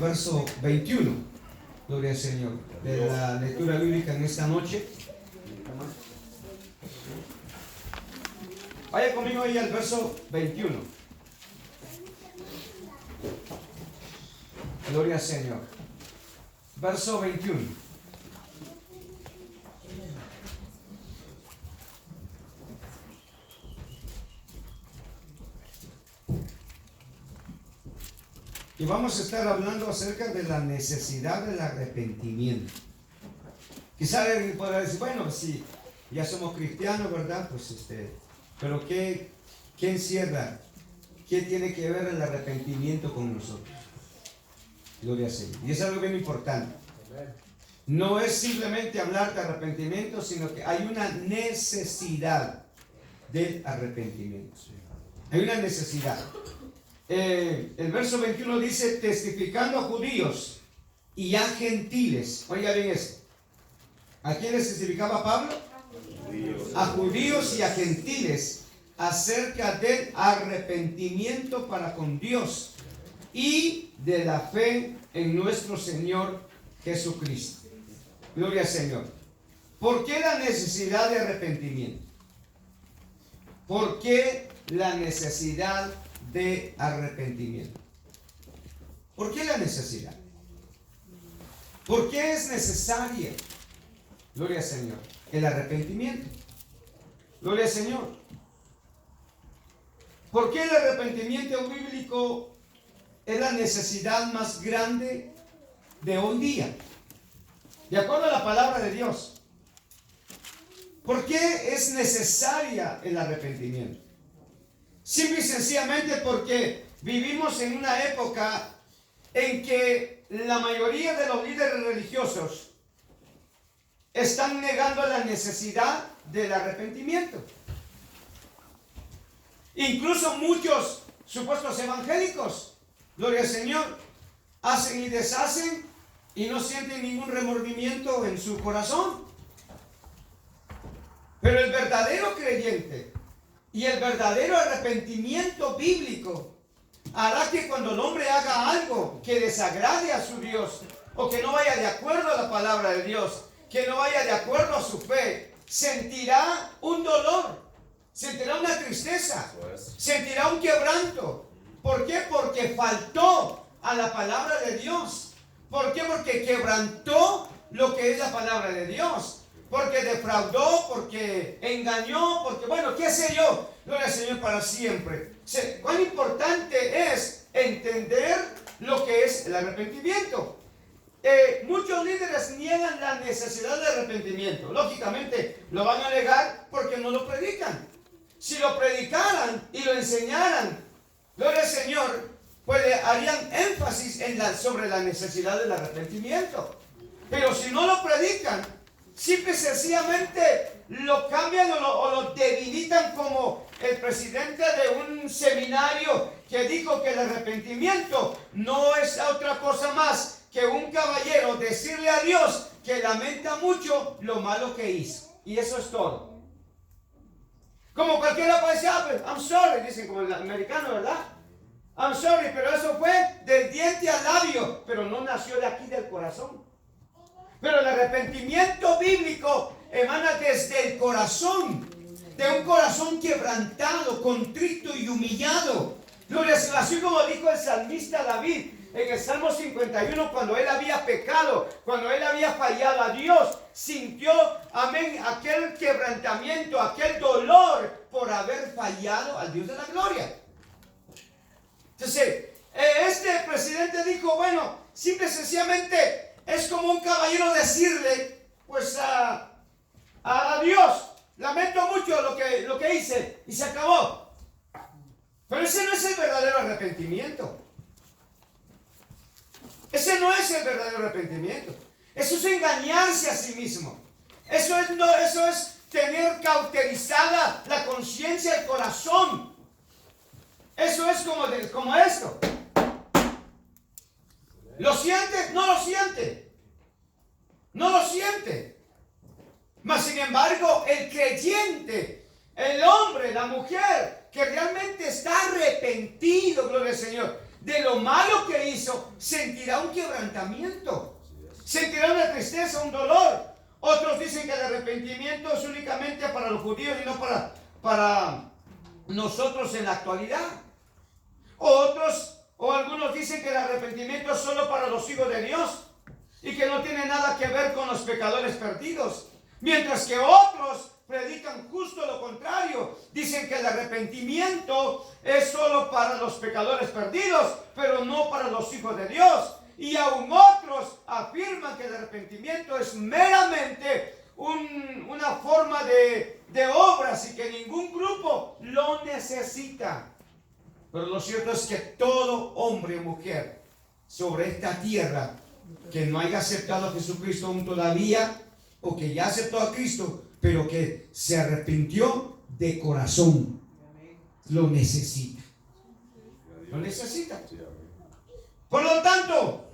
verso 21. Gloria al Señor. De la lectura bíblica en esta noche. Vaya conmigo ahí al verso 21. Gloria al Señor. Verso 21. Y vamos a estar hablando acerca de la necesidad del arrepentimiento. Quizá alguien podrá decir, bueno, si ya somos cristianos, ¿verdad? Pues pero ¿qué encierra? ¿Qué tiene que ver el arrepentimiento con nosotros? Gloria al Señor. Y es algo bien importante. No es simplemente hablar de arrepentimiento, sino que hay una necesidad del arrepentimiento. Hay una necesidad. El verso 21 dice, testificando a judíos y a gentiles. Oiga bien esto. ¿A quiénes testificaba Pablo? A judíos y a gentiles acerca del arrepentimiento para con Dios y de la fe en nuestro Señor Jesucristo. Gloria al Señor. ¿Por qué la necesidad de arrepentimiento? ¿Por qué la necesidad de arrepentimiento? ¿Por qué la necesidad? ¿Por qué es necesaria, gloria al Señor, el arrepentimiento? Gloria al Señor. ¿Por qué el arrepentimiento bíblico es la necesidad más grande de hoy día? De acuerdo a la palabra de Dios. ¿Por qué es necesaria el arrepentimiento? Simple y sencillamente porque vivimos en una época en que la mayoría de los líderes religiosos están negando la necesidad del arrepentimiento. Incluso muchos supuestos evangélicos, gloria al Señor, hacen y deshacen y no sienten ningún remordimiento en su corazón. Pero el verdadero creyente y el verdadero arrepentimiento bíblico hará que cuando el hombre haga algo que desagrade a su Dios o que no vaya de acuerdo a la palabra de Dios, que no vaya de acuerdo a su fe, sentirá un dolor, sentirá una tristeza, sentirá un quebranto. ¿Por qué? Porque faltó a la palabra de Dios. ¿Por qué? Porque quebrantó lo que es la palabra de Dios. Porque defraudó, porque engañó, porque bueno, qué sé yo. Gloria al Señor para siempre. Cuán importante es entender lo que es el arrepentimiento. Muchos líderes niegan la necesidad de arrepentimiento. Lógicamente lo van a negar porque no lo predican. Si lo predicaran y lo enseñaran, gloria al Señor, pues harían énfasis sobre la necesidad del arrepentimiento. Pero si no lo predican, simple y sencillamente lo cambian o lo debilitan, como el presidente de un seminario que dijo que el arrepentimiento no es otra cosa más que un caballero decirle a Dios que lamenta mucho lo malo que hizo. Y eso es todo. Como cualquiera puede decir, pues, I'm sorry, dicen como el americano, ¿verdad? I'm sorry, pero eso fue del diente al labio, pero no nació de aquí del corazón. Pero el arrepentimiento bíblico emana desde el corazón, de un corazón quebrantado, contrito y humillado. Gloria a Dios, así como dijo el salmista David en el Salmo 51, cuando él había pecado, cuando él había fallado a Dios, sintió, amén, aquel quebrantamiento, aquel dolor por haber fallado al Dios de la gloria. Entonces, este presidente dijo, bueno, simple y sencillamente es como un caballero decirle, pues a Dios, lamento mucho lo que hice y se acabó. Pero ese no es el verdadero arrepentimiento. Ese no es el verdadero arrepentimiento. Eso es engañarse a sí mismo. Eso es tener cauterizada la conciencia del corazón. Eso es como esto. ¿Lo siente? No lo siente. No lo siente. Mas sin embargo, el creyente, el hombre, la mujer, que realmente está arrepentido, gloria al Señor, de lo malo que hizo, sentirá un quebrantamiento, sentirá una tristeza, un dolor. Otros dicen que el arrepentimiento es únicamente para los judíos y no para nosotros en la actualidad. O algunos dicen que el arrepentimiento es solo para los hijos de Dios y que no tiene nada que ver con los pecadores perdidos. Mientras que otros predican justo lo contrario. Dicen que el arrepentimiento es solo para los pecadores perdidos, pero no para los hijos de Dios. Y aún otros afirman que el arrepentimiento es meramente una forma de obras y que ningún grupo lo necesita. Pero lo cierto es que todo hombre o mujer sobre esta tierra que no haya aceptado a Jesucristo aún todavía, o que ya aceptó a Cristo, pero que se arrepintió de corazón, lo necesita. Lo necesita. Por lo tanto,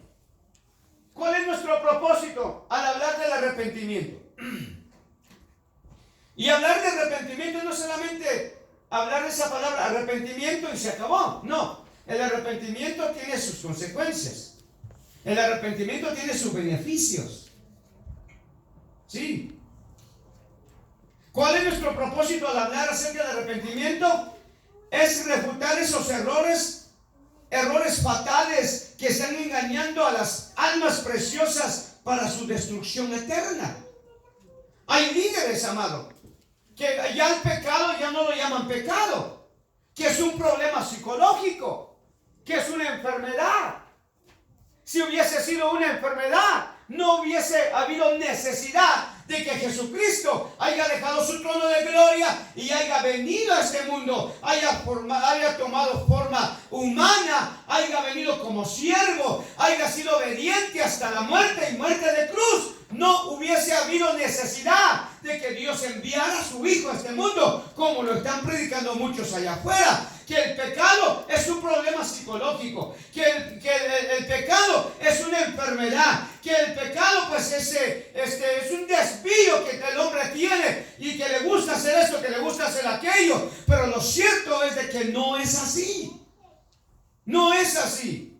¿cuál es nuestro propósito al hablar del arrepentimiento? Y hablar de arrepentimiento no solamente hablar de esa palabra arrepentimiento y se acabó. No, el arrepentimiento tiene sus consecuencias. El arrepentimiento tiene sus beneficios. Sí. ¿Cuál es nuestro propósito al hablar acerca del arrepentimiento? Es refutar esos errores fatales que están engañando a las almas preciosas para su destrucción eterna. Hay líderes, amado, que ya el pecado ya no lo llaman pecado, que es un problema psicológico, que es una enfermedad. Si hubiese sido una enfermedad, no hubiese habido necesidad de que Jesucristo haya dejado su trono de gloria y haya venido a este mundo, haya tomado forma humana, haya venido como siervo, haya sido obediente hasta la muerte y muerte de cruz. No hubiese habido necesidad de que Dios enviara a su Hijo a este mundo, como lo están predicando muchos allá afuera. Que el pecado es un problema psicológico, que el pecado es una enfermedad, que el pecado pues es un desvío que el hombre tiene y que le gusta hacer esto, que le gusta hacer aquello. Pero lo cierto es de que no es así. No es así.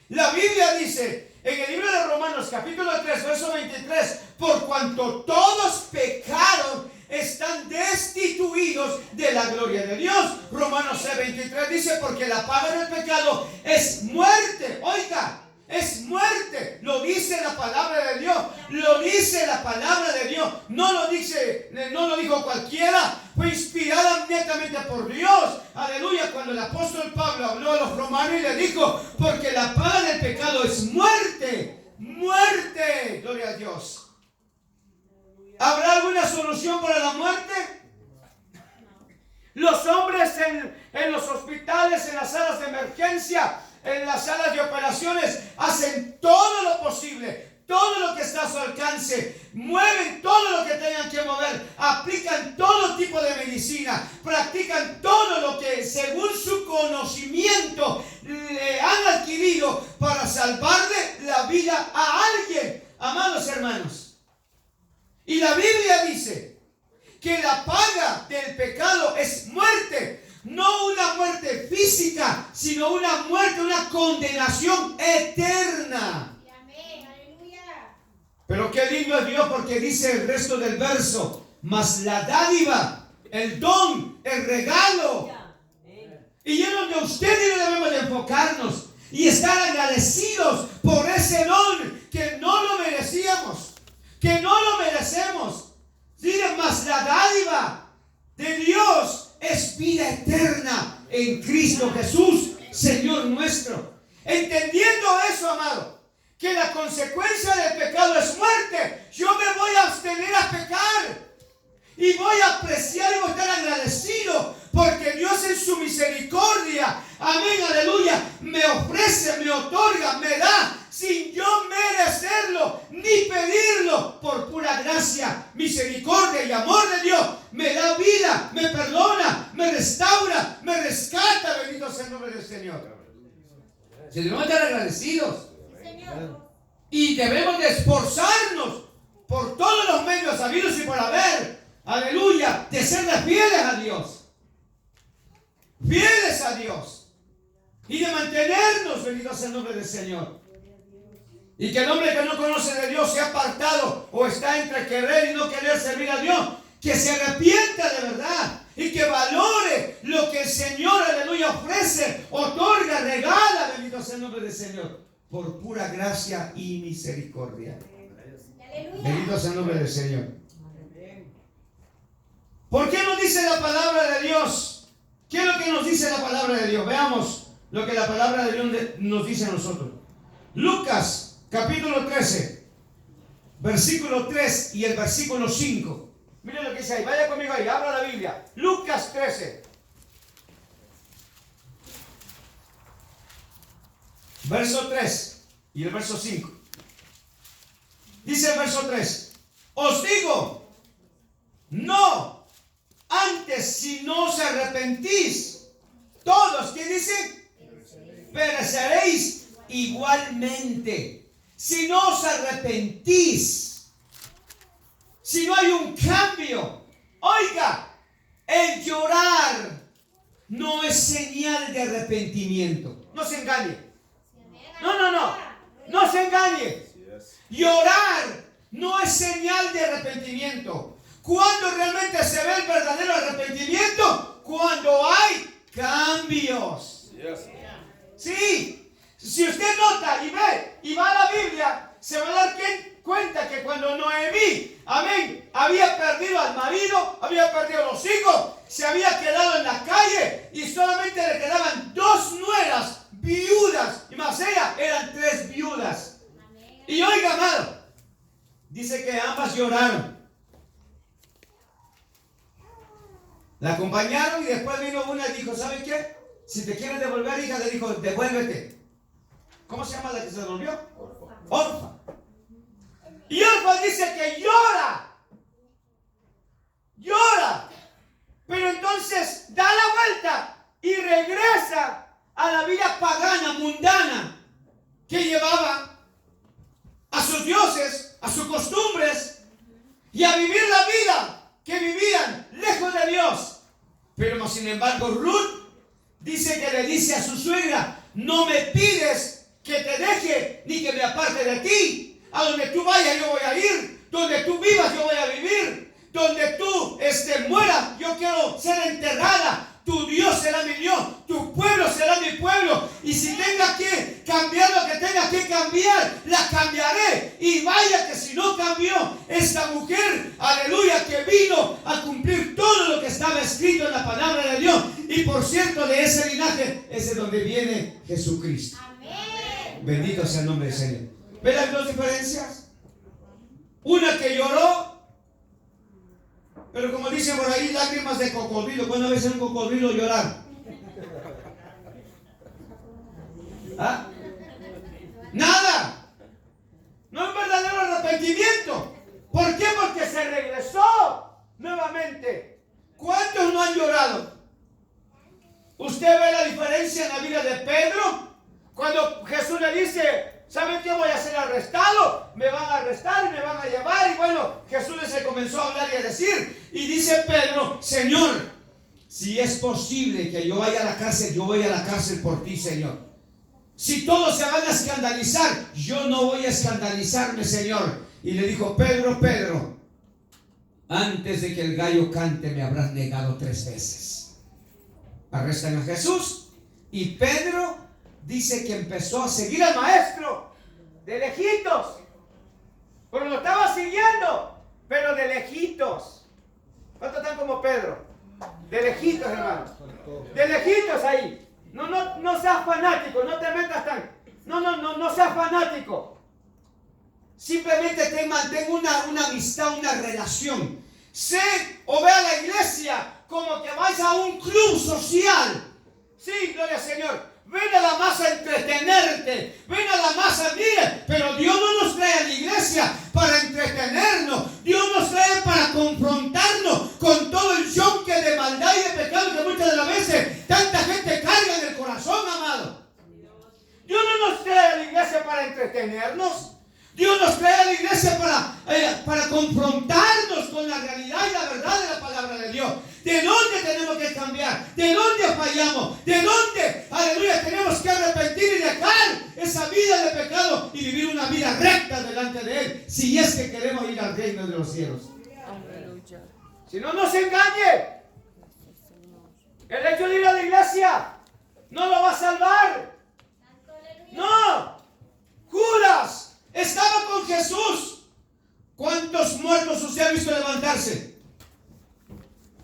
La Biblia dice en el libro de Romanos capítulo 3 verso 23: por cuanto todos pecaron, están destituidos de la gloria de Dios. Romanos 6:23 dice: porque la paga del pecado es muerte. Oiga, es muerte. Lo dice la palabra de Dios. Lo dice la palabra de Dios. No lo dijo cualquiera. Fue inspirada netamente por Dios. Aleluya. Cuando el apóstol Pablo habló a los romanos y le dijo: porque la paga del pecado es muerte. Muerte. Gloria a Dios. ¿Habrá alguna solución para la muerte? Los hombres en los hospitales, en las salas de emergencia, en las salas de operaciones, hacen todo lo posible, todo lo que está a su alcance, mueven todo lo que tengan que mover, aplican todo tipo de medicina, practican todo lo que según su conocimiento le han adquirido para salvarle la vida a alguien. Amados hermanos, y la Biblia dice que la paga del pecado es muerte. No una muerte física, sino una muerte, una condenación eterna. Pero qué lindo es Dios, porque dice el resto del verso: mas la dádiva, el don, el regalo. Y es donde usted y yo debemos de enfocarnos y estar agradecidos por ese don que no lo merecíamos, que no lo merecemos. Dice: mas la dádiva de Dios es vida eterna en Cristo Jesús, Señor nuestro. Entendiendo eso, amado, que la consecuencia del pecado es muerte, yo me voy a abstener a pecar y voy a apreciar y voy a estar agradecido, porque Dios en su misericordia, amén, aleluya, me ofrece, me otorga, me da, sin yo merecerlo ni pedirlo, por pura gracia, misericordia y amor de Dios, me da vida, me perdona, me restaura, me rescata. Bendito sea el nombre del Señor. Si debemos estar agradecidos, y debemos de esforzarnos por todos los medios habidos y por haber, aleluya, de ser fieles a Dios. Fieles a Dios. y de mantenernos, bendito sea el nombre del Señor. Y que el hombre que no conoce de Dios sea apartado o está entre querer y no querer servir a Dios, que se arrepienta de verdad y que valore lo que el Señor, aleluya, ofrece, otorga, regala, bendito sea el nombre del Señor, por pura gracia y misericordia. Bendito sea el nombre del Señor. ¿Por qué nos dice la palabra de Dios? ¿Qué es lo que nos dice la palabra de Dios? Veamos lo que la palabra de Dios nos dice a nosotros. Lucas capítulo 13, versículo 3 y el versículo 5. Miren lo que dice ahí. Vaya conmigo ahí, abra la Biblia. Lucas 13. Verso 3 y el verso 5. Dice el verso 3. Os digo, no, antes si no os arrepentís, todos, ¿qué dice? Pereceréis igualmente. Si no os arrepentís, si no hay un cambio, oiga, el llorar no es señal de arrepentimiento. No se engañe. No se engañe. Llorar no es señal de arrepentimiento. ¿Cuándo realmente se ve el verdadero arrepentimiento? Cuando hay cambios. Sí. Si usted nota y ve y va a la Biblia, se va a dar cuenta que cuando Noemí, amén, había perdido al marido, había perdido a los hijos, se había quedado en la calle y solamente le quedaban 2 nueras viudas, y más ella eran 3 viudas. Y oiga, amado, dice que ambas lloraron. La acompañaron y después vino una y dijo, ¿sabe qué? Si te quieres devolver, hija, le dijo, devuélvete. ¿Cómo se llama la que se devolvió? Orfa. Y Orfa dice que llora. Llora. Pero entonces da la vuelta y regresa a la vida pagana, mundana, que llevaba a sus dioses, a sus costumbres y a vivir la vida que vivían lejos de Dios. Pero sin embargo Ruth dice que le dice a su suegra, no me pides que te deje ni que me aparte de ti. A donde tú vayas yo voy a ir, donde tú vivas yo voy a vivir, donde tú mueras yo quiero ser enterrada. Tu Dios será mi Dios, tu pueblo será mi pueblo. Y si tenga que cambiar lo que tenga que cambiar, la cambiaré. Y vaya que si no cambió esta mujer, aleluya, que vino a cumplir todo lo que estaba escrito en la palabra de Dios. Y por cierto, de ese linaje es de donde viene Jesucristo. Amén. Bendito sea el nombre del Señor. ¿Ven las 2 diferencias? Una que lloró, pero como dicen por ahí, lágrimas de cocodrilo. ¿Cuándo ves un cocodrilo llorar? ¿Ah? Nada. No es verdadero arrepentimiento. ¿Por qué? Porque se regresó nuevamente. ¿Cuántos no han llorado? ¿Usted ve la diferencia en la vida de Pedro? Cuando Jesús le dice, ¿saben qué? Voy a ser arrestado, me van a arrestar y me van a llevar. Y bueno, Jesús se comenzó a hablar y a decir, y dice Pedro, Señor, si es posible que yo vaya a la cárcel, yo voy a la cárcel por ti, Señor. Si todos se van a escandalizar, yo no voy a escandalizarme, Señor. Y le dijo, Pedro, Pedro, antes de que el gallo cante me habrás negado 3 veces. Arrestan a Jesús y Pedro dice que empezó a seguir al maestro de lejitos, pero lo estaba siguiendo, pero de lejitos. ¿Cuántos están como Pedro? De lejitos, hermanos. De lejitos ahí. No seas fanático, no te metas tan. No seas fanático. Simplemente mantén una amistad, una relación. Sé o ve a la iglesia como que vais a un club social. Sí, gloria al Señor. Ven nada más a entretenerte, ven nada más a mire, pero Dios no nos trae a la iglesia para entretenernos. Dios nos trae para confrontarnos con todo el yonque de maldad y de pecado que muchas de las veces tanta gente carga en el corazón, amado. Dios no nos trae a la iglesia para entretenernos. Dios nos trae a la iglesia para confrontarnos con la realidad y la verdad de la palabra de Dios. ¿De dónde tenemos que cambiar? ¿De dónde fallamos? ¿De dónde, aleluya, tenemos delante de Él, si es que queremos ir al reino de los cielos. Aleluya. Si no nos engañe, el hecho de ir a la iglesia no lo va a salvar. No. Judas estaba con Jesús. ¿Cuántos muertos usted ha visto levantarse?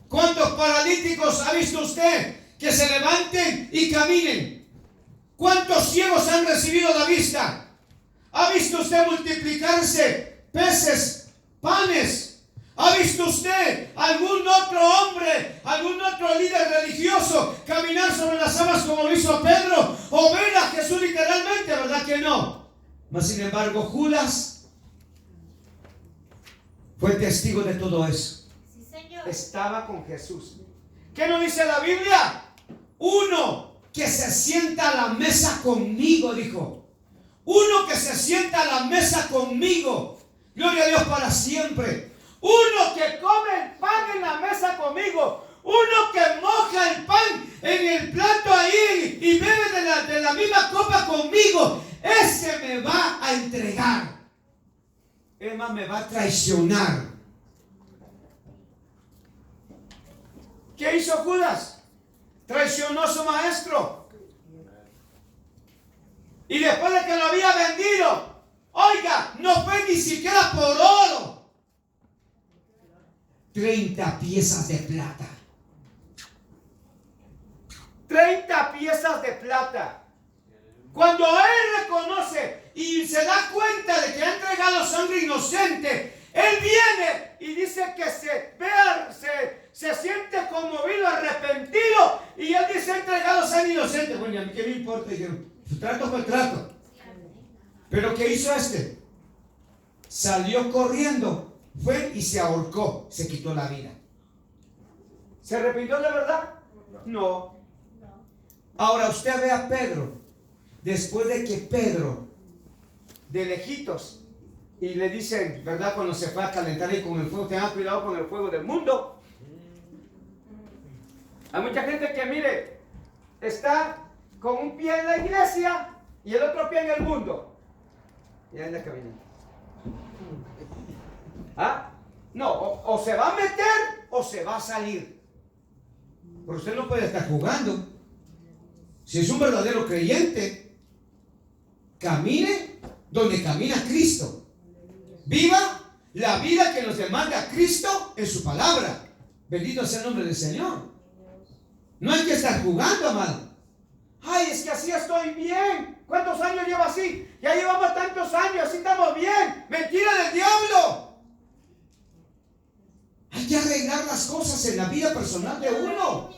¿Cuántos paralíticos ha visto usted que se levanten y caminen? ¿Cuántos ciegos han recibido la vista? ¿Ha visto usted multiplicarse peces, panes? ¿Ha visto usted algún otro hombre, algún otro líder religioso caminar sobre las aguas como lo hizo Pedro? ¿O ver a Jesús literalmente? ¿Verdad que no? Mas sin embargo, Judas fue testigo de todo eso. Sí, Señor. Estaba con Jesús. ¿Qué nos dice la Biblia? Uno que se sienta a la mesa conmigo, dijo. Uno que se sienta a la mesa conmigo. Gloria a Dios para siempre. Uno que come el pan en la mesa conmigo. Uno que moja el pan en el plato ahí y bebe de la misma copa conmigo. Ese me va a entregar. Es más, me va a traicionar. ¿Qué hizo Judas? Traicionó a su maestro. Y después de que lo había vendido, oiga, no fue ni siquiera por oro. 30 piezas de plata. 30 piezas de plata. Cuando él reconoce y se da cuenta de que ha entregado sangre inocente, él viene y dice que se siente conmovido, arrepentido, y él dice: he entregado sangre inocente. Bueno, ¿y a mí qué me importa? Dijeron, su trato fue trato. Pero ¿qué hizo este? Salió corriendo, fue y se ahorcó, se quitó la vida. ¿Se arrepintió de verdad? No. Ahora usted ve a Pedro. Después de que Pedro, de lejitos, y le dicen, ¿verdad? Cuando se fue a calentar ahí con el fuego, tengan cuidado con el fuego del mundo. Hay mucha gente que, mire, está con un pie en la iglesia y el otro pie en el mundo. Y anda caminando. ¿Ah? No, o se va a meter o se va a salir. Pero usted no puede estar jugando. Si es un verdadero creyente, camine donde camina Cristo. Viva la vida que nos demanda Cristo en su palabra. Bendito sea el nombre del Señor. No hay que estar jugando, amado. Ay, es que así estoy bien. ¿Cuántos años llevo así? Ya llevamos tantos años, así estamos bien. Mentira del diablo. Hay que arreglar las cosas en la vida personal de uno.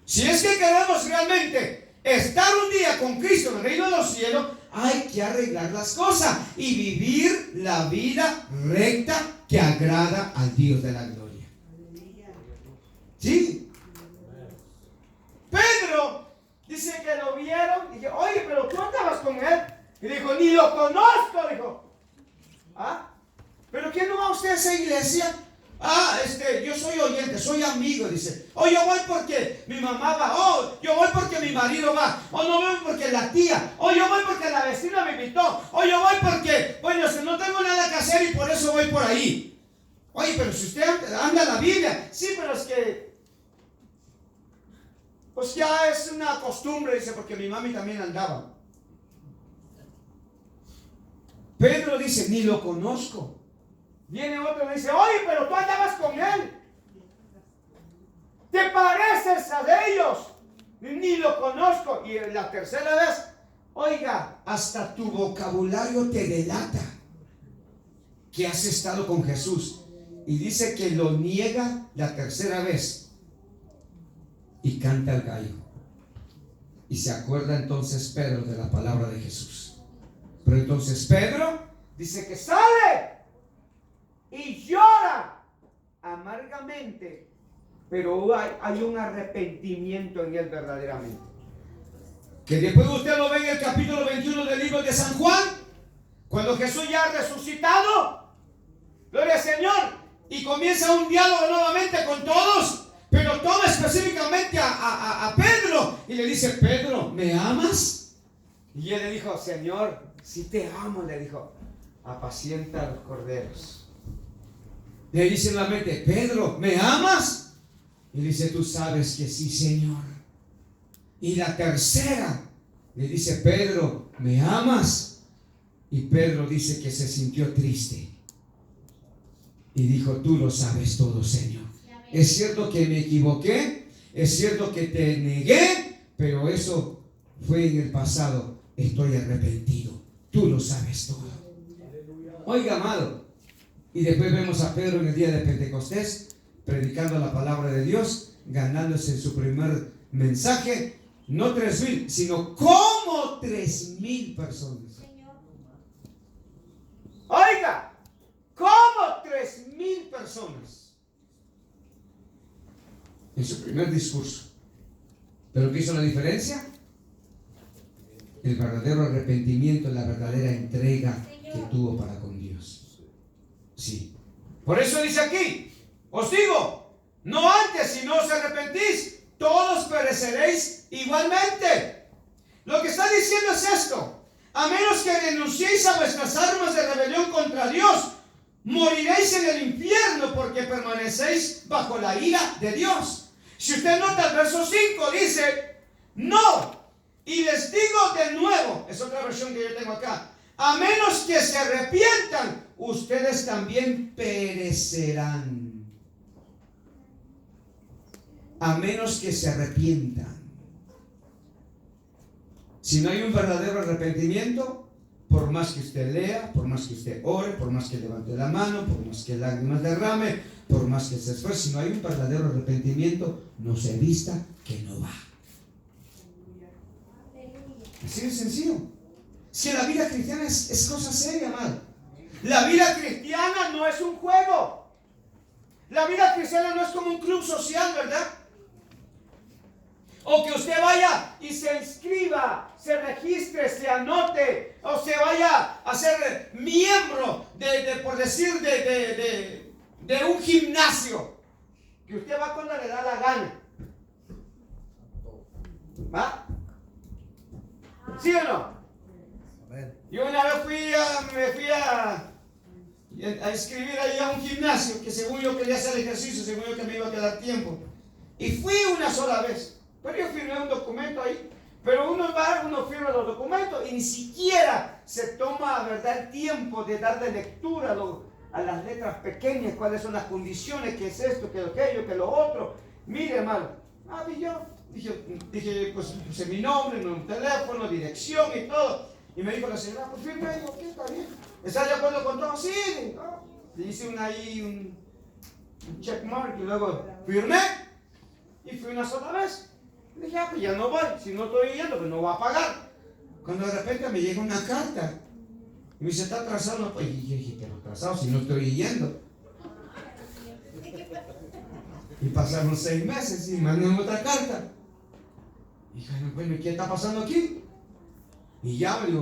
Si es que queremos realmente estar un día con Cristo en el reino de los cielos, hay que arreglar las cosas y vivir la vida recta que agrada al Dios de la gloria. ¿Sí? Pedro dice que lo vieron y dije, oye, pero tú andabas con él. Y dijo, ni lo conozco. Dijo, ¿ah? ¿Pero quién no va usted a esa iglesia? Yo soy oyente, soy amigo, dice. Oh, yo voy porque mi mamá va. Oh, yo voy porque mi marido va. Oh, no voy porque la tía. Oh, yo voy porque la vecina me invitó. Oh, yo voy porque, bueno, si no tengo nada que hacer y por eso voy por ahí. Oye, pero si usted anda la Biblia. Sí, pero es que, pues ya es una costumbre, dice, porque mi mami también andaba. Pedro dice, ni lo conozco. Viene otro y dice, oye, pero tú andabas con él. ¿Te pareces a ellos? Ni lo conozco. Y la tercera vez, oiga, hasta tu vocabulario te delata que has estado con Jesús. Y dice que lo niega la tercera vez. Y canta el gallo. Y se acuerda entonces Pedro de la palabra de Jesús. Pero entonces Pedro dice que sale y llora amargamente, pero hay un arrepentimiento en él verdaderamente. Que después usted lo ve en el capítulo 21 del libro de San Juan, cuando Jesús ya ha resucitado, gloria al Señor, y comienza un diálogo nuevamente con todos, pero toma específicamente a Pedro y le dice, Pedro, ¿me amas? Y él le dijo, Señor, si te amo, le dijo, apacienta los corderos. Le dice nuevamente, Pedro, ¿me amas? Y dice, tú sabes que sí, Señor. Y la tercera, le dice, Pedro, ¿me amas? Y Pedro dice que se sintió triste. Y dijo, tú lo sabes todo, Señor. Es cierto que me equivoqué, es cierto que te negué, pero eso fue en el pasado. Estoy arrepentido. Tú lo sabes todo. Oiga, amado. Y después vemos a Pedro en el día de Pentecostés, predicando la palabra de Dios, ganándose su primer mensaje, no 3,000, sino como 3,000 personas. Oiga, como 3,000 personas en su primer discurso. ¿Pero qué hizo la diferencia? El verdadero arrepentimiento, la verdadera entrega que tuvo para con Dios. Sí. Por eso dice aquí, os digo, no antes, si no os arrepentís, todos pereceréis igualmente. Lo que está diciendo es esto: a menos que renunciéis a vuestras armas de rebelión contra Dios, moriréis en el infierno, porque permanecéis bajo la ira de Dios. Si usted nota el verso 5, dice, no, y les digo de nuevo, es otra versión que yo tengo acá, a menos que se arrepientan, ustedes también perecerán. A menos que se arrepientan. Si no hay un verdadero arrepentimiento, por más que usted lea, por más que usted ore, por más que levante la mano, por más que lágrimas derrame, por más que se esfuerce, si no hay un verdadero arrepentimiento, no se vista que no va. Así de sencillo. Si la vida cristiana es cosa seria, amado. La vida cristiana no es un juego. La vida cristiana no es como un club social, ¿verdad? O que usted vaya y se inscriba, se registre, se anote, o se vaya a ser miembro por decir, de un gimnasio. Que usted va cuando le da la gana. ¿Va? ¿Sí o no? Yo una vez me fui a inscribir ahí a un gimnasio, que según yo quería hacer ejercicio, según yo que me iba a quedar tiempo. Y fui una sola vez. Pero yo firmé un documento ahí. Pero uno firma los documentos y ni siquiera se toma, ¿verdad?, el tiempo de darle lectura a las letras pequeñas, cuáles son las condiciones, qué es esto, qué es aquello, qué es lo otro. Mire, hermano. Y yo dije, pues puse mi nombre, un teléfono, dirección y todo. Y me dijo la señora, pues firme. Y digo, ¿qué? Está bien. ¿Está de acuerdo con todo? Sí. ¿No? Le hice un checkmark y luego firmé. Y fui una sola vez. Y dije, pues ya no voy. Si no estoy yendo, pues no voy a pagar. Cuando de repente me llega una carta. Y me dice, ¿está atrasado? No, pues y yo dije, pero atrasado si no estoy yendo. Y pasaron 6 meses y mandan otra carta. Y dije, bueno, ¿qué está pasando aquí? Y ya me digo,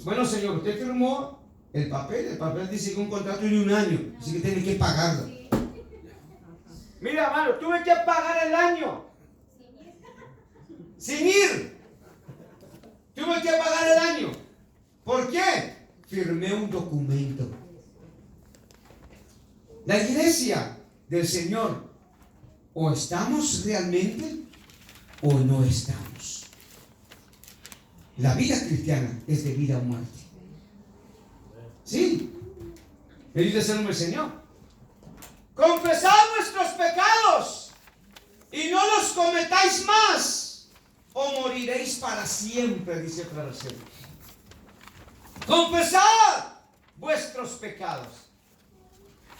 bueno señor, usted firmó el papel dice que un contrato de 1 año, así que tiene que pagarlo. Mira, hermano, tuve que pagar el año sin ir. Tuve que pagar el año. ¿Por qué? Firmé un documento. La iglesia del Señor, o estamos realmente o no estamos. La vida cristiana es de vida o muerte. Sí. Bendito sea el nombre del Señor. Confesad vuestros pecados y no los cometáis más, o moriréis para siempre, dice otra versión. Confesad vuestros pecados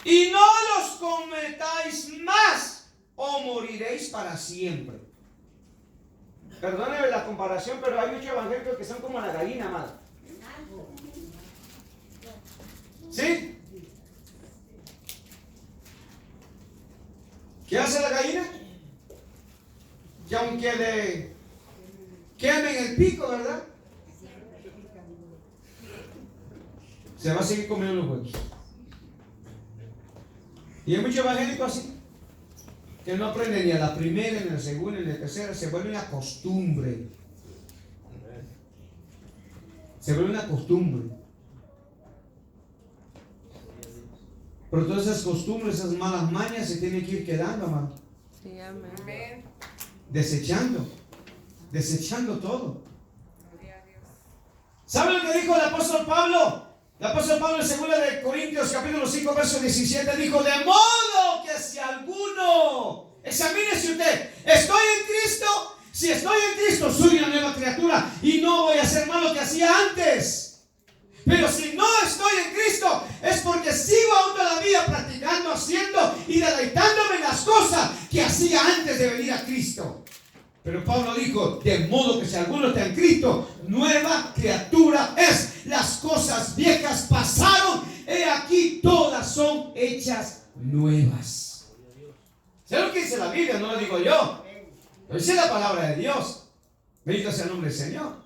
y no los cometáis más, o moriréis para siempre. Perdóneme la comparación, pero hay muchos evangélicos que son como la gallina, amado. ¿Sí? ¿Qué hace la gallina? Que aunque le quemen el pico, ¿verdad?, se va a seguir comiendo los huevos. Y hay muchos evangélicos así, que no aprenden ni a la primera, ni a la segunda, ni a la tercera, se vuelve una costumbre. Se vuelve una costumbre. Pero todas esas costumbres, esas malas mañas se tienen que ir quedando, hermano. Sí, amén. Desechando todo. ¿Sabe lo que dijo el apóstol Pablo? El apóstol Pablo en 2 de Corintios capítulo 5 verso 17 dijo: de modo que si alguno, examínese usted, ¿estoy en Cristo? Si estoy en Cristo, soy una nueva criatura y no voy a hacer más lo que hacía antes. Pero si no estoy en Cristo, es porque sigo aún todavía practicando, haciendo y deleitándome en las cosas que hacía antes de venir a Cristo. Pero Pablo dijo: de modo que si alguno está en Cristo, nueva criatura es. Las cosas viejas pasaron, he aquí todas son hechas nuevas. ¿Sabes lo que dice la Biblia? No lo digo yo, lo dice la palabra de Dios. Bendito sea el nombre del Señor.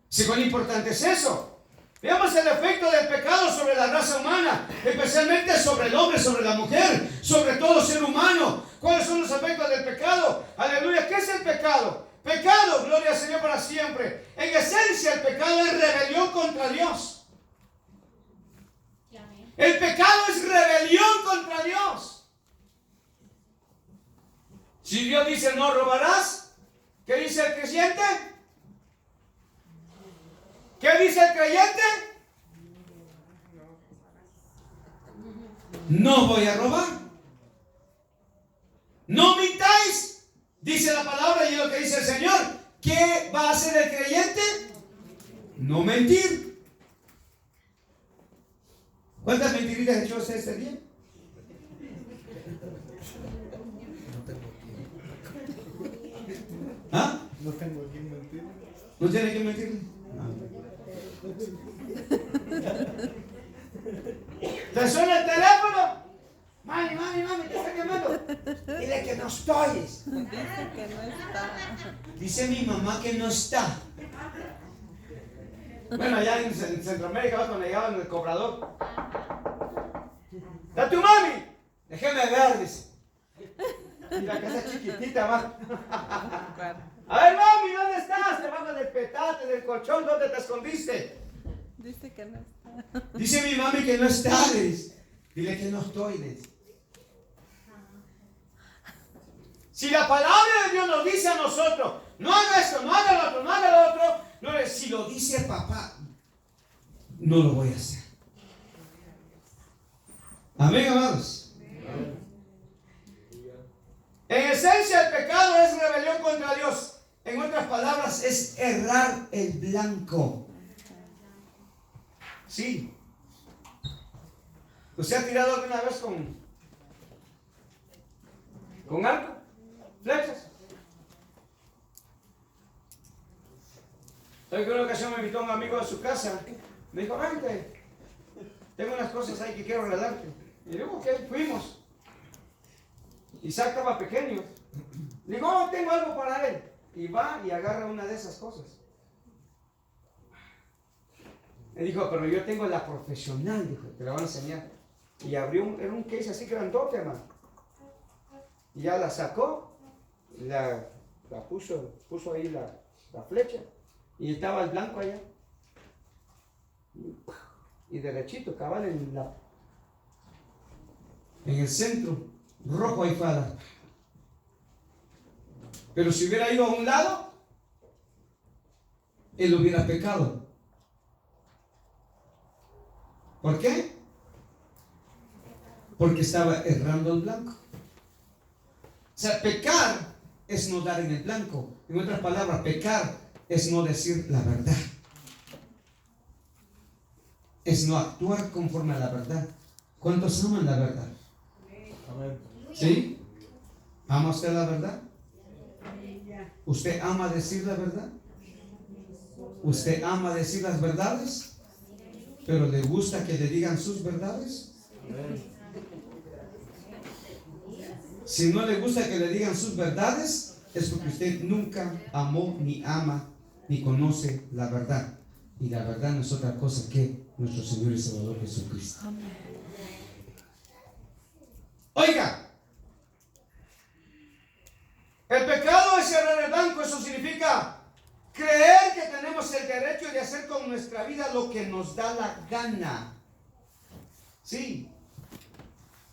Si cuán importante es eso. Veamos el efecto del pecado sobre la raza humana, especialmente sobre el hombre, sobre la mujer, sobre todo ser humano. ¿Cuáles son los efectos del pecado? Aleluya. ¿Qué es el pecado? Pecado, gloria al Señor para siempre. En esencia, el pecado es rebelión contra Dios. El pecado es rebelión contra Dios. Si Dios dice no robarás, ¿qué dice el creyente? ¿Qué dice el creyente? No voy a robar. No mintáis, dice la palabra, y es lo que dice el Señor. ¿Qué va a hacer el creyente? No mentir. ¿Cuántas mentiritas ha hecho usted este día? ¿Ah? No tengo que mentir. ¿No tiene que mentir? ¿Te suena el teléfono? Mami, te está llamando. Dile que no estoy. Dice que no está. Dice mi mamá que no está. Bueno, allá en Centroamérica, cuando llegaban el cobrador. ¿Está tu mami? Déjeme ver, dice. Y la casa es chiquitita, va. A ver, mami, ¿dónde estás? Debajo del petate, del colchón, ¿dónde te escondiste? Dice que no está. Dice mi mami que no está, dice. Dile que no estoy, dice. Si la palabra de Dios nos dice a nosotros, no haga esto, no haga lo otro, no haga lo otro, no, si lo dice el papá, no lo voy a hacer. Amén, amados. En esencia, el pecado es rebelión contra Dios. En otras palabras, es errar el blanco. Sí. ¿Usted ha tirado alguna vez con arco? ¿Flechas? En una ocasión me invitó un amigo a su casa. Me dijo: vente, tengo unas cosas ahí que quiero regalarte. Y digo: ok, fuimos. Isaac estaba pequeño. Le digo: oh, tengo algo para él. Y va y agarra una de esas cosas. Me dijo: pero yo tengo la profesional, dijo, te la van a enseñar. Y abrió era un case así grandote, hermano. Y ya la sacó, la puso ahí la flecha. Y estaba el blanco allá. Y derechito, cabal en el centro, rojo ahí para. Pero si hubiera ido a un lado, él hubiera pecado. ¿Por qué? Porque estaba errando el blanco. O sea, pecar es no dar en el blanco. En otras palabras, pecar es no decir la verdad. Es no actuar conforme a la verdad. ¿Cuántos aman la verdad? Amén. ¿Sí? ¿Ama usted la verdad? ¿Usted ama decir la verdad? ¿Usted ama decir las verdades? ¿Pero le gusta que le digan sus verdades? Amén. Si no le gusta que le digan sus verdades, es porque usted nunca amó, ni ama, ni conoce la verdad. Y la verdad no es otra cosa que nuestro Señor y Salvador Jesucristo. Oiga, el pecado es cerrar el blanco. Eso significa creer que tenemos tenemos el derecho de hacer con nuestra vida lo que nos da la gana. Sí.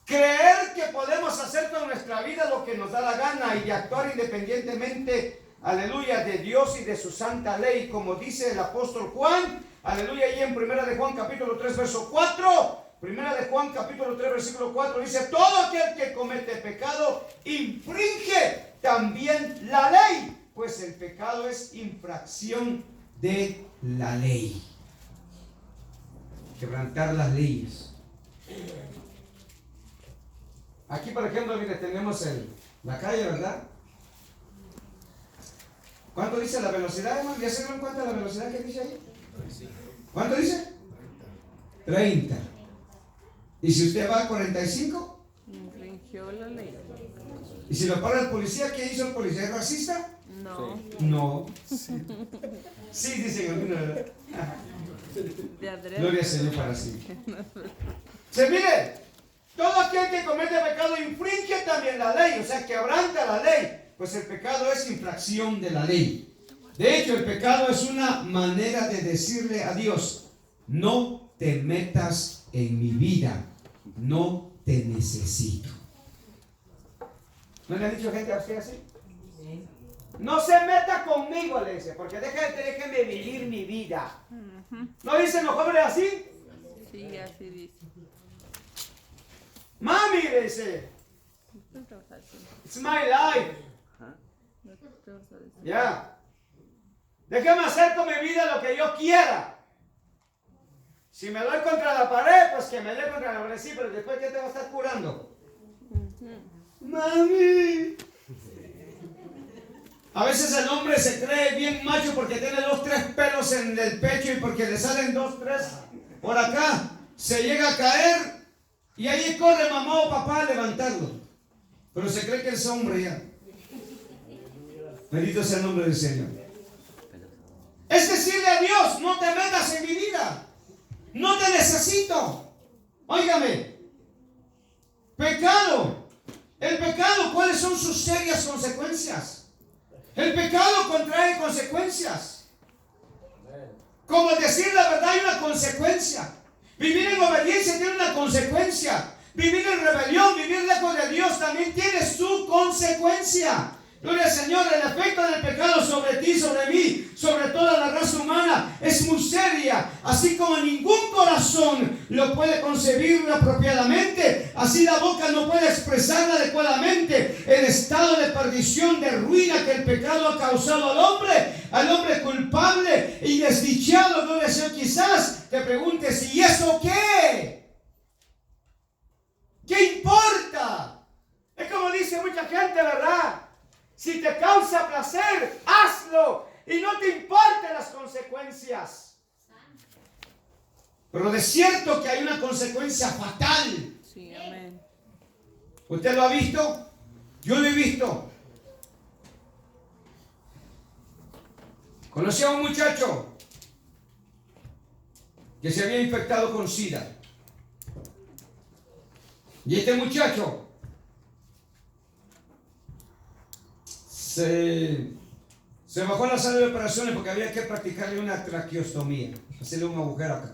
Creer que podemos hacer con nuestra vida lo que nos da la gana y de actuar independientemente, aleluya, de Dios y de su santa ley, como dice el apóstol Juan, aleluya, y en 1 de Juan capítulo 3 verso 4, 1 de Juan capítulo 3 versículo 4 dice: todo aquel que comete pecado infringe también la ley, pues el pecado es infracción de la ley. Quebrantar las leyes. Aquí, por ejemplo, mire, tenemos la calle, ¿verdad? ¿Cuánto dice la velocidad, hermano? ¿Ya se dieron cuenta de la velocidad que dice ahí? ¿Cuánto dice? 30. ¿Y si usted va a 45? Infringió la ley. ¿Y si lo para el policía? ¿Qué hizo el policía? ¿Es racista? No. No. Sí, dicen algunos, ¿verdad? De adrede. Gloria al Señor para sí. Se mire, todo aquel que comete pecado infringe también la ley, o sea, quebranta la ley, pues el pecado es infracción de la ley. De hecho, el pecado es una manera de decirle a Dios: no te metas en mi vida, no te necesito. ¿No le han dicho gente a usted así? No se meta conmigo, le dice, porque déjeme vivir mi vida. ¿No dicen los jóvenes así? Sí, así dice. Mami, le dice, it's my life. Ya. Déjame hacer con mi vida lo que yo quiera. Si me doy contra la pared, pues que me dé contra la pared, sí, pero después ¿qué te va a estar curando? Mami. A veces el hombre se cree bien macho porque tiene 2, 3 pelos en el pecho y porque le salen 2, 3 por acá. Se llega a caer y ahí corre mamá o papá a levantarlo. Pero se cree que es hombre ya. Bendito sea el nombre del Señor. Es decirle a Dios: no te metas en mi vida. No te necesito. Óigame. Pecado. El pecado, ¿cuáles son sus serias consecuencias? El pecado contrae consecuencias. Como el decir la verdad hay una consecuencia. Vivir en obediencia tiene una consecuencia. Vivir en rebelión, vivir lejos de Dios también tiene su consecuencia. Gloria al Señor. El efecto del pecado sobre ti, sobre mí, sobre toda la raza humana es muy seria. Así como ningún corazón lo puede concebir apropiadamente, así la boca no puede expresar adecuadamente el estado de perdición, de ruina que el pecado ha causado al hombre culpable y desdichado. Gloria al Señor. Quizás te preguntes: ¿y eso qué? ¿Qué importa? Es como dice mucha gente, ¿verdad? Si te causa placer, hazlo y no te importen las consecuencias. Pero de cierto que hay una consecuencia fatal. Sí, amén. ¿Usted lo ha visto? Yo lo he visto. Conocí a un muchacho que se había infectado con SIDA. Y este muchacho se bajó a la sala de operaciones porque había que practicarle una traqueostomía, hacerle un agujero acá.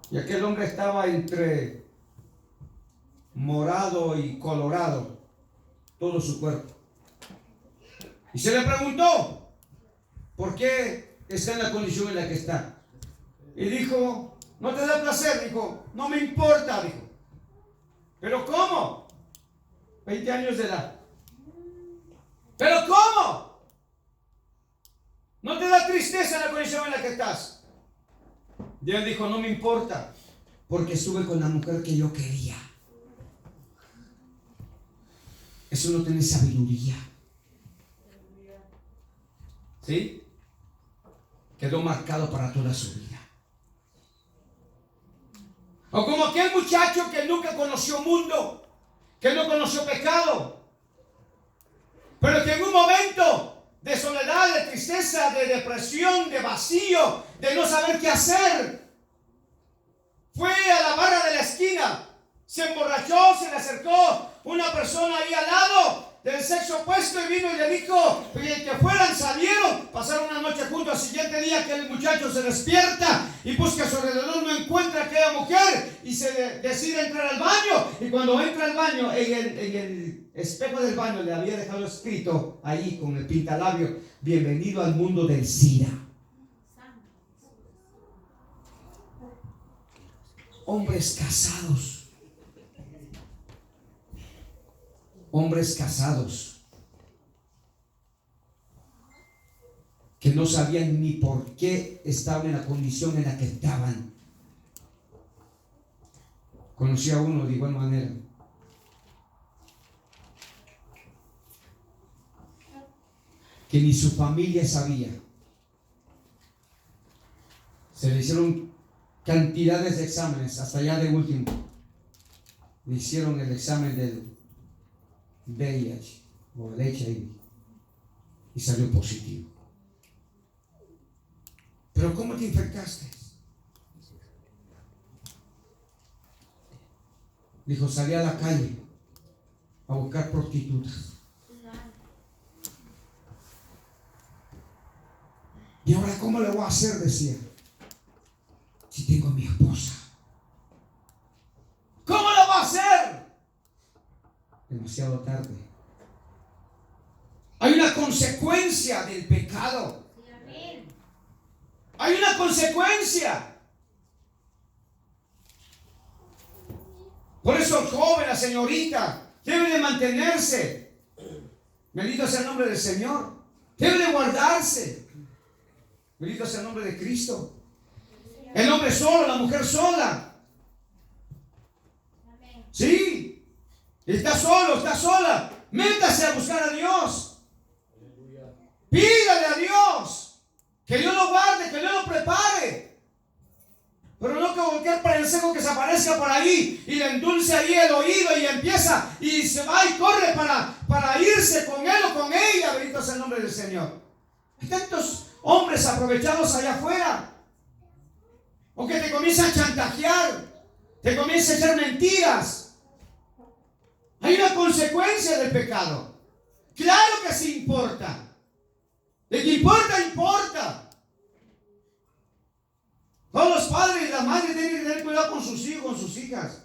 Y aquel hombre estaba entre morado y colorado, todo su cuerpo. Y se le preguntó: ¿por qué está en la condición en la que está? Y dijo: ¿no te da placer? Dijo: no me importa, dijo. ¿Pero cómo? 20 años de edad. ¿Pero cómo? ¿No te da tristeza la condición en la que estás? Dios dijo: no me importa, porque estuve con la mujer que yo quería. Eso no tiene sabiduría. ¿Sí? Quedó marcado para toda su vida. O como aquel muchacho que nunca conoció mundo, que no conoció pecado, pero que en un momento de soledad, de tristeza, de depresión, de vacío, de no saber qué hacer, fue a la barra de la esquina, se emborrachó, se le acercó una persona ahí al lado del sexo opuesto y vino y le dijo que fueran, salieron, pasaron pasaron una noche juntos. Al siguiente día que el muchacho se despierta y busca a su alrededor, no encuentra a aquella mujer y se decide entrar al baño. Y cuando entra al baño, en el espejo del baño le había dejado escrito ahí con el pintalabio: bienvenido al mundo del SIDA. Hombres casados. Hombres casados que no sabían ni por qué estaban en la condición en la que estaban. Conocí a uno de igual manera. Que ni su familia sabía. Se le hicieron cantidades de exámenes, hasta ya de último. Le hicieron el examen del VIH o el HIV y salió positivo. ¿Pero cómo te infectaste? Dijo: salí a la calle a buscar prostitutas. ¿Y ahora cómo le voy a hacer? Decía. Si tengo a mi esposa. ¿Cómo lo voy a hacer? Demasiado tarde. Hay una consecuencia del pecado. Hay una consecuencia. Por eso el joven, la señorita, debe de mantenerse. Bendito sea el nombre del Señor. Debe de guardarse. Bendito sea el nombre de Cristo. El hombre solo, la mujer sola. Sí. Está solo, está sola. Métase a buscar a Dios. Pídale a Dios que Dios lo guarde, que Dios lo prepare. Pero no que cualquier paresejo que se aparezca por ahí y le endulce ahí el oído y empieza y se va y corre para irse con él o con ella. Bendito sea el nombre del Señor. Hay tantos hombres aprovechados allá afuera. O que te comienzan a chantajear, te comienzan a echar mentiras. Hay una consecuencia del pecado. Claro que sí importa. De que importa, importa. Todos los padres y las madres tienen que tener cuidado con sus hijos, con sus hijas.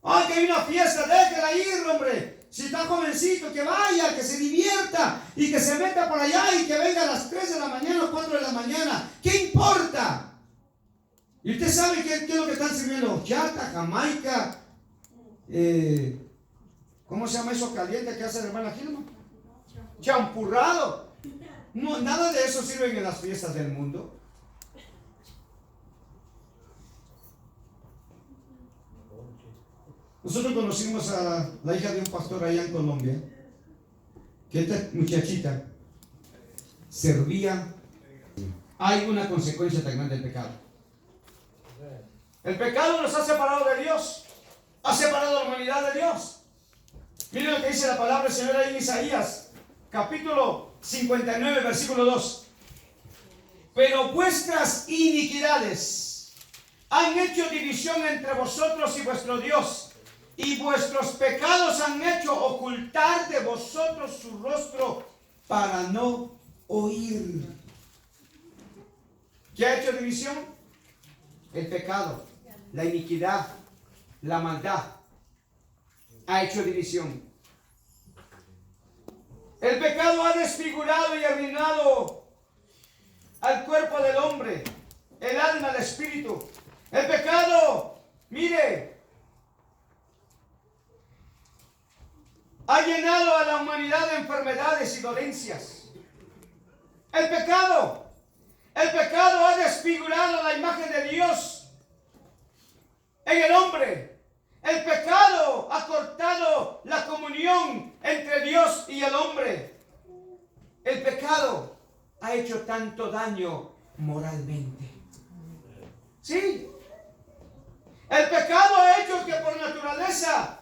Ay, que hay una fiesta, déjela ir, hombre. Si está jovencito, que vaya, que se divierta y que se meta por allá y que venga a las 3 de la mañana o 4 de la mañana. ¿Qué importa? Y usted sabe qué es lo que están sirviendo: chata, jamaica, ¿cómo se llama eso caliente que hace la hermana Gilma? Champurrado. No, nada de eso sirve en las fiestas del mundo. Nosotros conocimos a la hija de un pastor allá en Colombia, que esta muchachita servía. Hay una consecuencia tan grande del pecado. El pecado nos ha separado de Dios, ha separado a la humanidad de Dios. Miren lo que dice la palabra del Señor ahí en Isaías, capítulo 59, versículo 2. Pero vuestras iniquidades han hecho división entre vosotros y vuestro Dios, y vuestros pecados han hecho ocultar de vosotros su rostro para no oír. ¿Qué ha hecho división? El pecado, la iniquidad, la maldad ha hecho división. El pecado ha desfigurado y arruinado al cuerpo del hombre, el alma, el espíritu. El pecado, mire, ha llenado a la humanidad de enfermedades y dolencias. El pecado ha desfigurado la imagen de Dios en el hombre. El pecado ha cortado la comunión entre Dios y el hombre. El pecado ha hecho tanto daño moralmente. Sí. El pecado ha hecho que por naturaleza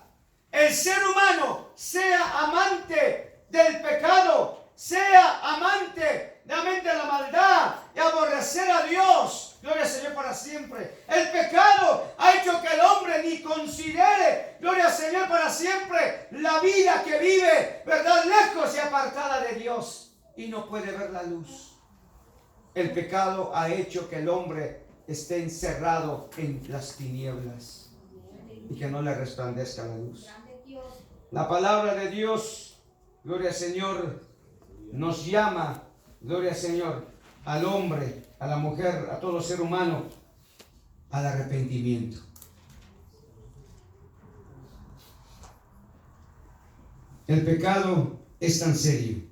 el ser humano sea amante del pecado, sea amante de la maldad y aborrecer a Dios. Gloria al Señor para siempre. El pecado ha hecho que el hombre ni considere, gloria al Señor para siempre, la vida que vive, ¿verdad? Lejos y apartada de Dios. Y no puede ver la luz. el pecado ha hecho que el hombre esté encerrado en las tinieblas y que no le resplandezca la luz. La palabra de Dios, gloria al Señor, nos llama, gloria al Señor, al hombre, a la mujer, a todo ser humano, al arrepentimiento. El pecado es tan serio.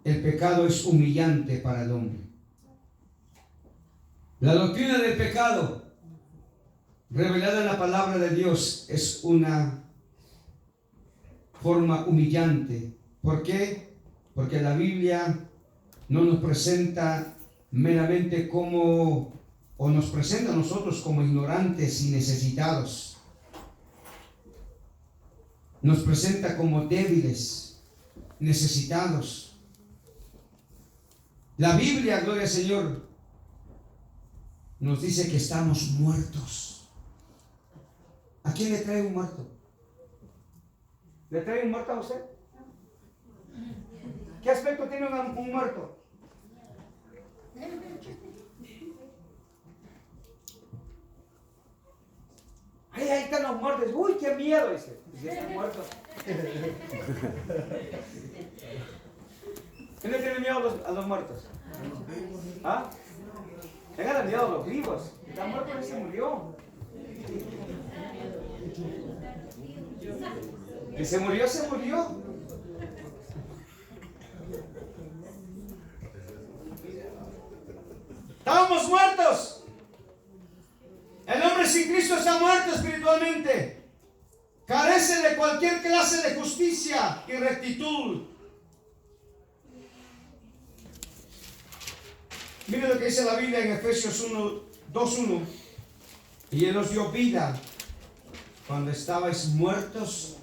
El pecado es humillante para el hombre. La doctrina del pecado, revelada en la palabra de Dios, es una forma humillante. ¿Por qué? Porque la Biblia no nos presenta meramente como, o nos presenta a nosotros como ignorantes y necesitados. Nos presenta como débiles, necesitados. La Biblia, gloria al Señor, nos dice que estamos muertos. ¿A quién le trae un muerto? ¿Le trae un muerto a usted? ¿Qué aspecto tiene un muerto? Ahí están los muertos. Uy, qué miedo, dice. Si están muertos. ¿Quién le tiene miedo a los muertos? ¿Ah? Tengan miedo a los vivos. Está muerto y se murió. Que se murió, se murió. Estábamos muertos. El hombre sin Cristo está muerto espiritualmente. Carece de cualquier clase de justicia y rectitud. Mire lo que dice la Biblia en Efesios 2:1. Y Él os dio vida cuando estabais muertos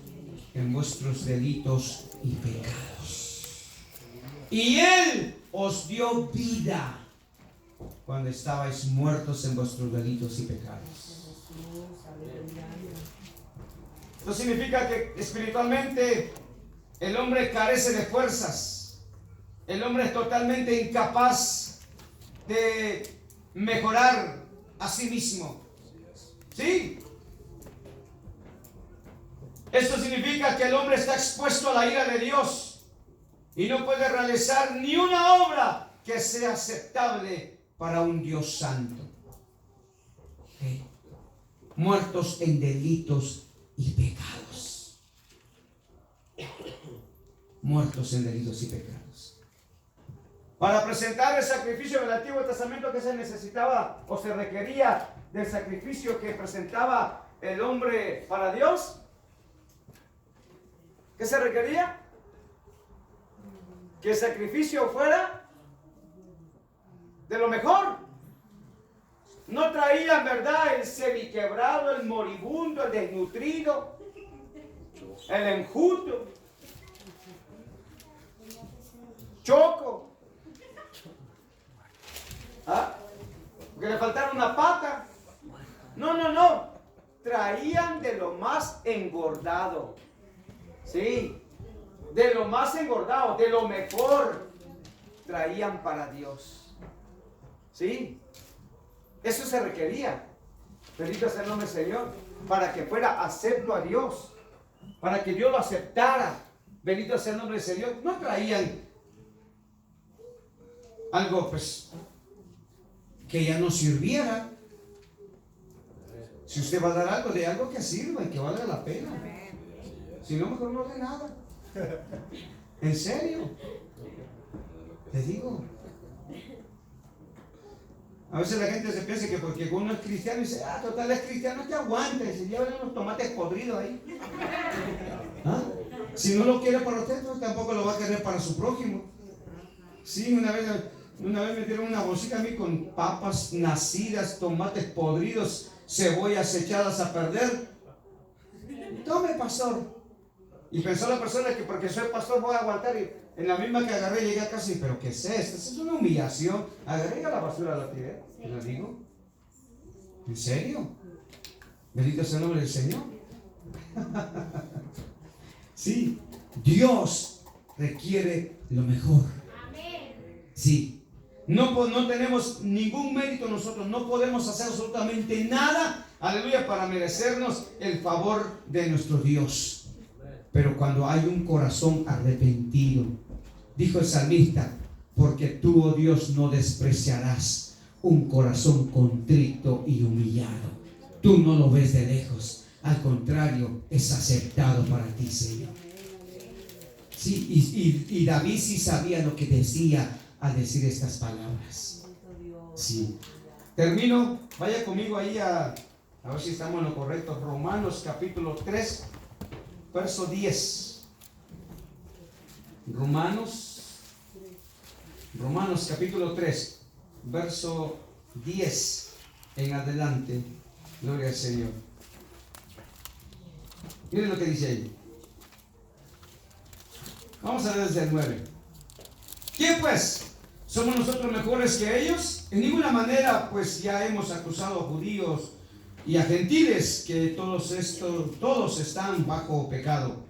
en vuestros delitos y pecados. Y Él os dio vida cuando estabais muertos en vuestros delitos y pecados. Esto significa que espiritualmente el hombre carece de fuerzas. El hombre es totalmente incapaz de mejorar a sí mismo. ¿Sí? Esto significa que el hombre está expuesto a la ira de Dios y no puede realizar ni una obra que sea aceptable para un Dios santo. ¿Sí? Muertos en delitos y pecados. Muertos en delitos y pecados. Para presentar el sacrificio del Antiguo Testamento, que se necesitaba o se requería del sacrificio que presentaba el hombre para Dios, ¿qué se requería? Que el sacrificio fuera de lo mejor. No traían, ¿verdad?, el semiquebrado, el moribundo, el desnutrido, el enjuto, choco, que le faltara una pata. No. Traían de lo más engordado. Sí, de lo más engordado, de lo mejor. Traían para Dios. Sí, eso se requería. Bendito sea el nombre del Señor. Para que fuera acepto a Dios. Para que Dios lo aceptara. Bendito sea el nombre del Señor. No traían algo, pues, que ya no sirviera. Si usted va a dar algo, de algo que sirva y que valga la pena. Si no, mejor no de nada. En serio. Te digo. A veces la gente se piensa que porque uno es cristiano, dice, total es cristiano, que aguante, si llevan unos tomates podridos ahí. Si no lo quiere para usted, pues tampoco lo va a querer para su prójimo. Sí, una vez me dieron una bolsita a mí con papas nacidas, tomates podridos, cebollas echadas a perder. Tome, pastor. Y pensó la persona que porque soy pastor voy a aguantar, y en la misma que agarré llegué a casa y, ¿pero qué es esto? Esto es una humillación. Agarré a la basura, la tiré. ¿Te lo digo? ¿En serio? Bendito sea el nombre del Señor. Sí, Dios requiere lo mejor. Sí, No tenemos ningún mérito nosotros, no podemos hacer absolutamente nada, aleluya, para merecernos el favor de nuestro Dios. Pero cuando hay un corazón arrepentido, dijo el salmista, porque tú, oh Dios, no despreciarás un corazón contrito y humillado. Tú no lo ves de lejos, al contrario, es aceptado para ti, Señor. Sí, y David sí sabía lo que decía al decir estas palabras. Sí. Termino, vaya conmigo ahí a ver si estamos en lo correcto. Romanos capítulo 3, verso 10. Romanos capítulo 3, verso 10 en adelante. Gloria al Señor. Miren lo que dice ahí. Vamos a ver desde el 9. ¿Quién pues? ¿Somos nosotros mejores que ellos? En ninguna manera, pues ya hemos acusado a judíos y a gentiles que todos están bajo pecado.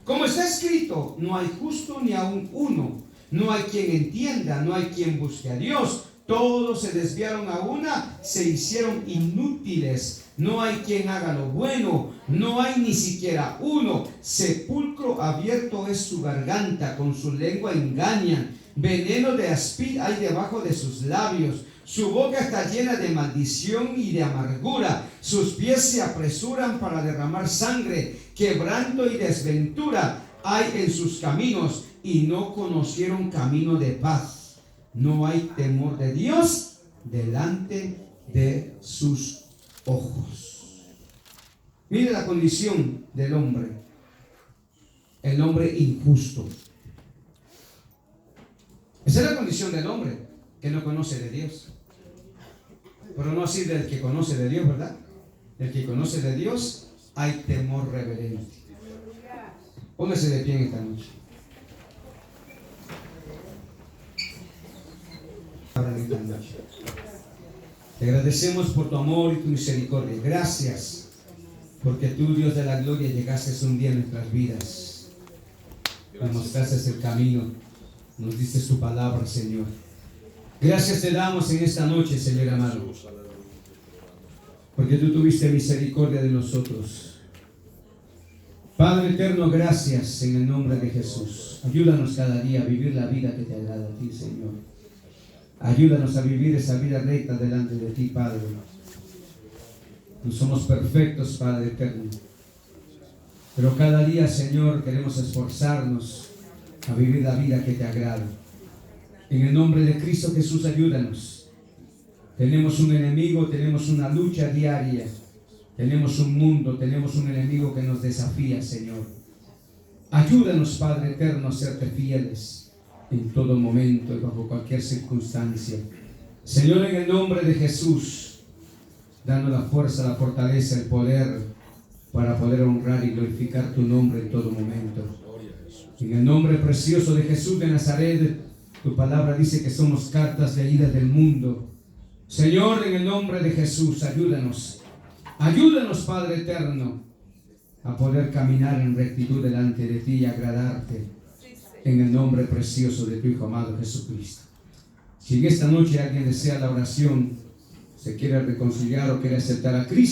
Como está escrito, no hay justo ni aun uno, no hay quien entienda, no hay quien busque a Dios. Todos se desviaron a una, se hicieron inútiles. No hay quien haga lo bueno, no hay ni siquiera uno. Sepulcro abierto es su garganta, con su lengua engañan. Veneno de áspid hay debajo de sus labios. Su boca está llena de maldición y de amargura. Sus pies se apresuran para derramar sangre. Quebranto y desventura hay en sus caminos, y no conocieron camino de paz. No hay temor de Dios delante de sus ojos. Mire la condición del hombre, el hombre injusto. Esa es la condición del hombre que no conoce de Dios. Pero no así del que conoce de Dios, ¿verdad? El que conoce de Dios, hay temor reverente. Póngase de pie en esta noche. Te agradecemos por tu amor y tu misericordia. Gracias porque tú, Dios de la gloria, llegaste un día en nuestras vidas. Nos mostraste el camino, nos diste tu palabra, Señor. Gracias te damos en esta noche, Señor amado, porque tú tuviste misericordia de nosotros. Padre eterno, gracias en el nombre de Jesús. Ayúdanos cada día a vivir la vida que te agrada a ti, Señor. Ayúdanos a vivir esa vida recta delante de ti, Padre. No somos perfectos, Padre eterno, pero cada día, Señor, queremos esforzarnos a vivir la vida que te agrada. En el nombre de Cristo Jesús, ayúdanos. Tenemos un enemigo, tenemos una lucha diaria, tenemos un mundo, tenemos un enemigo que nos desafía, Señor. Ayúdanos, Padre eterno, a serte fieles en todo momento y bajo cualquier circunstancia. Señor, en el nombre de Jesús, danos la fuerza, la fortaleza, el poder para poder honrar y glorificar tu nombre en todo momento. En el nombre precioso de Jesús de Nazaret, tu palabra dice que somos cartas leídas del mundo. Señor, en el nombre de Jesús, ayúdanos. Ayúdanos, Padre eterno, a poder caminar en rectitud delante de ti y agradarte. En el nombre precioso de tu Hijo amado Jesucristo. Si en esta noche alguien desea la oración, se quiere reconciliar o quiere aceptar a Cristo,